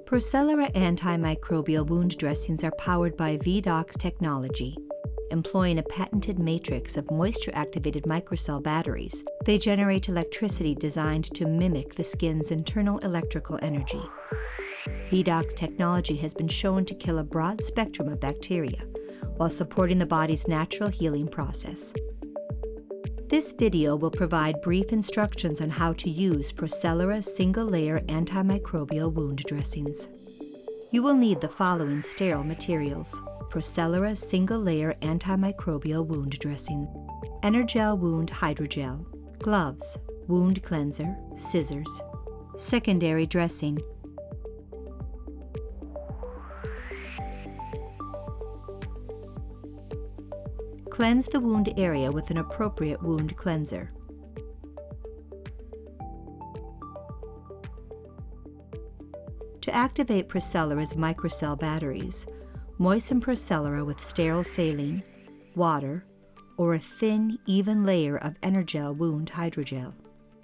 Procellera antimicrobial wound dressings are powered by V.Dox technology. Employing a patented matrix of moisture-activated microcell batteries, they generate electricity designed to mimic the skin's internal electrical energy. V.Dox technology has been shown to kill a broad spectrum of bacteria while supporting the body's natural healing process. This video will provide brief instructions on how to use Procellera single-layer antimicrobial wound dressings. You will need the following sterile materials: Procellera single-layer antimicrobial wound dressing, Energel wound hydrogel, gloves, wound cleanser, scissors. Secondary dressing. Cleanse the wound area with an appropriate wound cleanser. To activate Procellera's microcell batteries, moisten Procellera with sterile saline, water, or a thin, even layer of Energel wound hydrogel.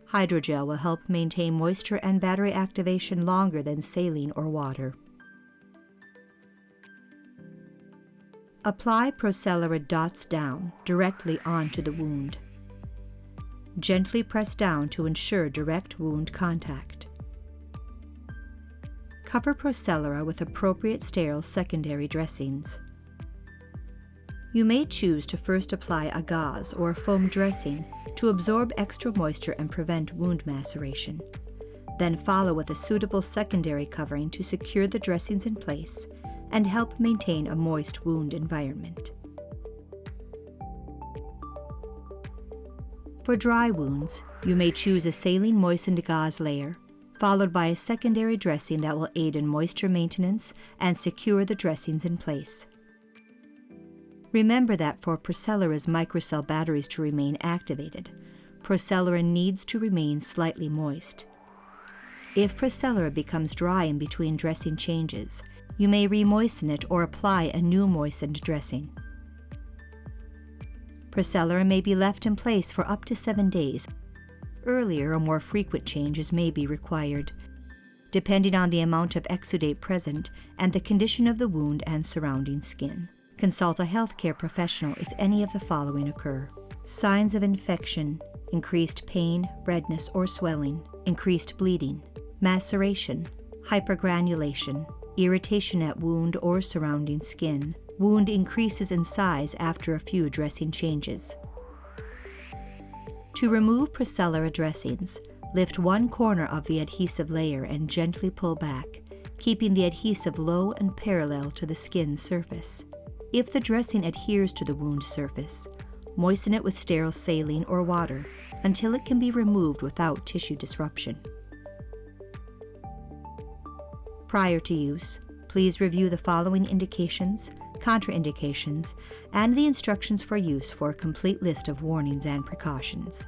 Hydrogel will help maintain moisture and battery activation longer than saline or water. Apply Procellera dots down directly onto the wound. Gently press down to ensure direct wound contact. Cover Procellera with appropriate sterile secondary dressings. You may choose to first apply a gauze or a foam dressing to absorb extra moisture and prevent wound maceration. Then follow with a suitable secondary covering to secure the dressings in place and help maintain a moist wound environment. For dry wounds, you may choose a saline moistened gauze layer, followed by a secondary dressing that will aid in moisture maintenance and secure the dressings in place. Remember that for Procellera's microcell batteries to remain activated, Procellera needs to remain slightly moist. If Procellera becomes dry in between dressing changes, you may re-moisten it or apply a new moistened dressing. Procellera may be left in place for up to 7 days. Earlier or more frequent changes may be required, depending on the amount of exudate present and the condition of the wound and surrounding skin. Consult a healthcare professional if any of the following occur: signs of infection, increased pain, redness or swelling, increased bleeding, maceration, hypergranulation, irritation at wound or surrounding skin, wound increases in size after a few dressing changes. To remove Procellera dressings, lift one corner of the adhesive layer and gently pull back, keeping the adhesive low and parallel to the skin surface. If the dressing adheres to the wound surface, moisten it with sterile saline or water until it can be removed without tissue disruption. Prior to use, please review the following indications, contraindications, and the instructions for use for a complete list of warnings and precautions.